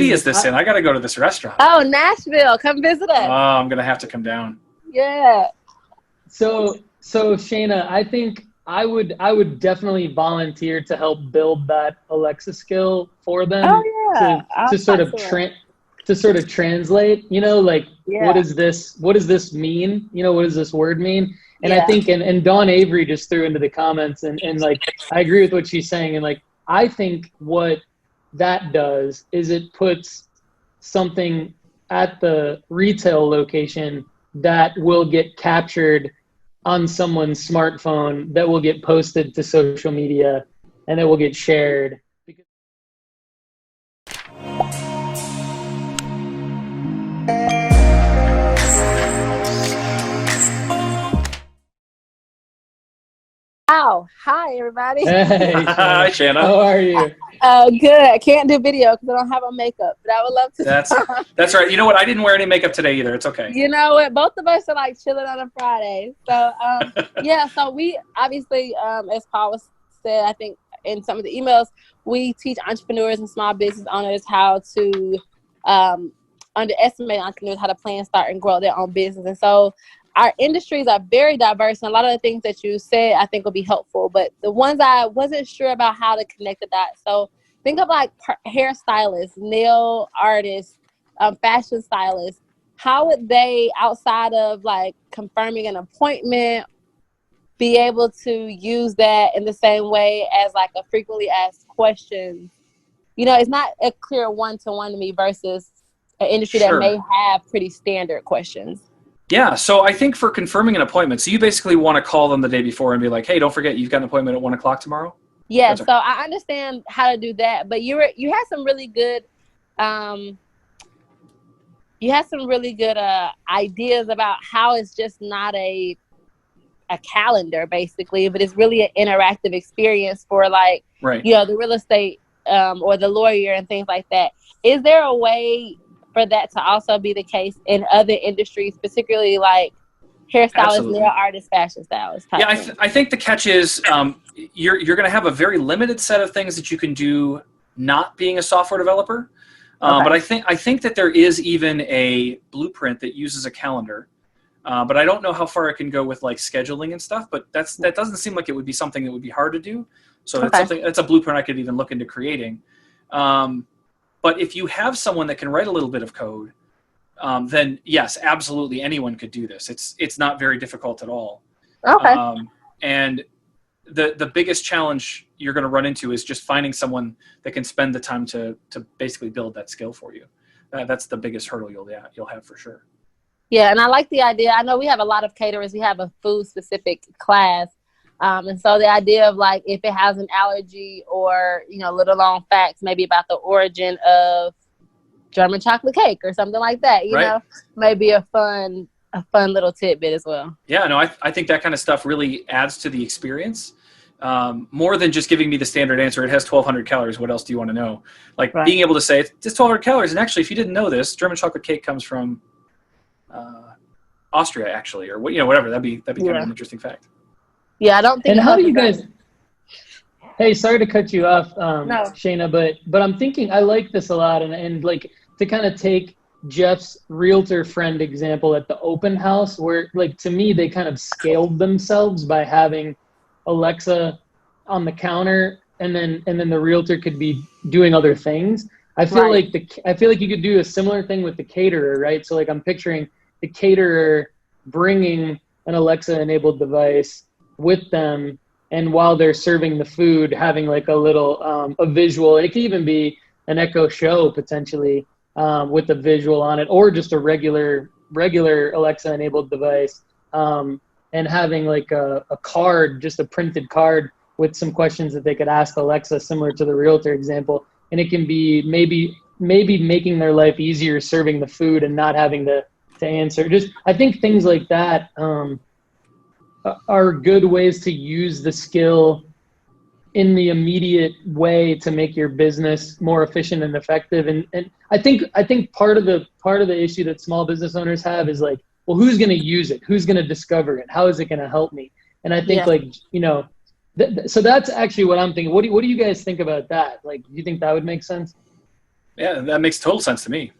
city is this in? I got to go to this restaurant. Oh, Nashville. Come visit us. Oh, I'm going to have to come down. Yeah. So Shayna, I think I would definitely volunteer to help build that Alexa skill for them. Oh yeah. To sort of translate, like what does this mean? What does this word mean? And I think and Dawn Avery just threw into the comments and like I agree with what she's saying, and like I think what that does is it puts something at the retail location that will get captured on someone's smartphone, that will get posted to social media, and it will get shared. Oh, hi everybody. Hey, Hi, Shanna. how are you? Good. I can't do video because I don't have on makeup, but I would love to. That's right. You know what? I didn't wear any makeup today either. It's okay. You know what? Both of us are like chilling on a Friday. So yeah. So we obviously, as Paul said, I think in some of the emails, we teach entrepreneurs and small business owners how to underestimate entrepreneurs, how to plan, start, and grow their own business. And so our industries are very diverse, and a lot of the things that you said I think will be helpful, but the ones I wasn't sure about how to connect the dots. So think of like hairstylists, nail artists, fashion stylists. How would they, outside of like confirming an appointment, be able to use that in the same way as like a frequently asked questions? It's not a clear one-to-one to me versus an industry that may have pretty standard questions. Yeah, so I think for confirming an appointment, so you basically want to call them the day before and be like, hey, don't forget, you've got an appointment at 1 o'clock tomorrow? Yeah, so I understand how to do that, but you had some really good ideas about how it's just not a calendar basically, but it's really an interactive experience for like, the real estate or the lawyer and things like that. Is there a way for that to also be the case in other industries, particularly like hairstylists, nail artists, fashion stylists? Yeah, I think the catch is you're going to have a very limited set of things that you can do not being a software developer. But I think that there is even a blueprint that uses a calendar. But I don't know how far it can go with like scheduling and stuff. But that doesn't seem like it would be something that would be hard to do. So that's a blueprint I could even look into creating. But if you have someone that can write a little bit of code, then yes, absolutely anyone could do this. It's not very difficult at all. Okay. And the biggest challenge you're going to run into is just finding someone that can spend the time to basically build that skill for you. That's the biggest hurdle you'll have for sure. Yeah, and I like the idea. I know we have a lot of caterers. We have a food specific class. And so the idea of like, if it has an allergy or, little known facts, maybe about the origin of German chocolate cake or something like that, you know, maybe a fun little tidbit as well. Yeah, no, I think that kind of stuff really adds to the experience. More than just giving me the standard answer, it has 1,200 calories. What else do you want to know? Like being able to say it's 1,200 calories. And actually, if you didn't know this, German chocolate cake comes from Austria, actually, or whatever. That'd be kind of an interesting fact. Yeah, I don't think. And how do you guys? Hey, sorry to cut you off, No. Shayna, but I'm thinking I like this a lot, and like to kind of take Jeff's realtor friend example at the open house, where like to me they kind of scaled themselves by having Alexa on the counter, and then the realtor could be doing other things. I feel like you could do a similar thing with the caterer, right? So like I'm picturing the caterer bringing an Alexa enabled device with them, and while they're serving the food, having like a little a visual. It could even be an Echo Show potentially with a visual on it, or just a regular Alexa enabled device, and having like a card, just a printed card with some questions that they could ask Alexa, similar to the realtor example. And it can be maybe making their life easier serving the food and not having to answer. Just I think things like that are good ways to use the skill in the immediate way to make your business more efficient and effective. And I think part of the issue that small business owners have is like, well, who's going to use it? Who's going to discover it? How is it going to help me? And I think so that's actually what I'm thinking. What do you guys think about that? Like, do you think that would make sense? Yeah, that makes total sense to me.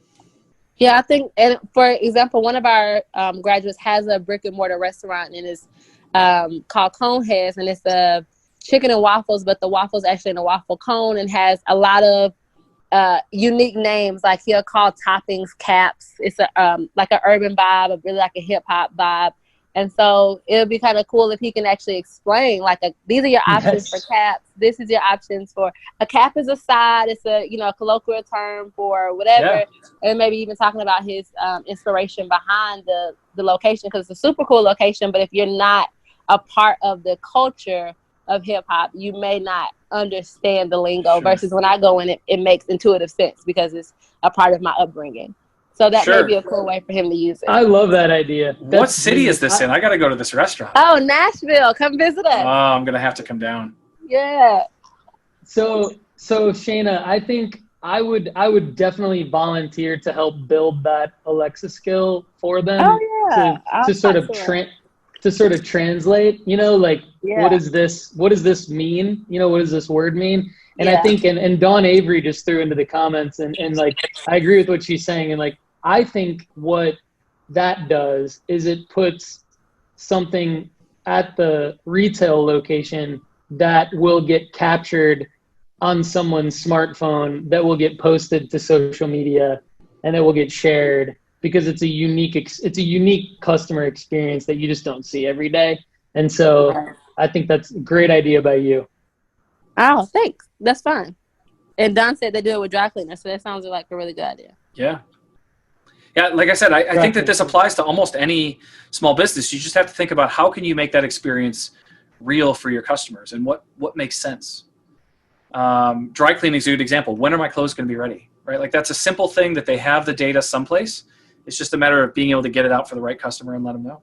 Yeah, I think, and for example, one of our graduates has a brick and mortar restaurant, and it's called Coneheads, and it's a chicken and waffles, but the waffles actually in a waffle cone, and has a lot of unique names. Like he'll call toppings caps. It's a like an urban vibe, really like a hip hop vibe. And so it'll be kind of cool if he can actually explain, like, these are your options for caps. This is your options for a cap is a side. It's a, a colloquial term for whatever. Yeah. And maybe even talking about his inspiration behind the location, because it's a super cool location. But if you're not a part of the culture of hip hop, you may not understand the lingo. Sure. Versus when I go in, it makes intuitive sense because it's a part of my upbringing. So that may be a cool way for him to use it. I love that idea. What city is this in? I got to go to this restaurant. Oh, Nashville. Come visit us. Oh, I'm going to have to come down. Yeah. So Shayna, I think I would definitely volunteer to help build that Alexa skill for them. Oh, yeah. To sort of translate, like, Yeah. what does this mean? What does this word mean? And Yeah. I think, and Dawn Avery just threw into the comments, and like, I agree with what she's saying. And like, I think what that does is it puts something at the retail location that will get captured on someone's smartphone, that will get posted to social media, and it will get shared, because it's a unique customer experience that you just don't see every day. And so I think that's a great idea by you. Oh, thanks. That's fine. And Don said they do it with dry cleaners, so that sounds like a really good idea. Yeah. Yeah, like I said, I think that this applies to almost any small business. You just have to think about how can you make that experience real for your customers, and what makes sense. Dry cleaning is a good example. When are my clothes going to be ready? Right? Like, that's a simple thing that they have the data someplace. It's just a matter of being able to get it out for the right customer and let them know.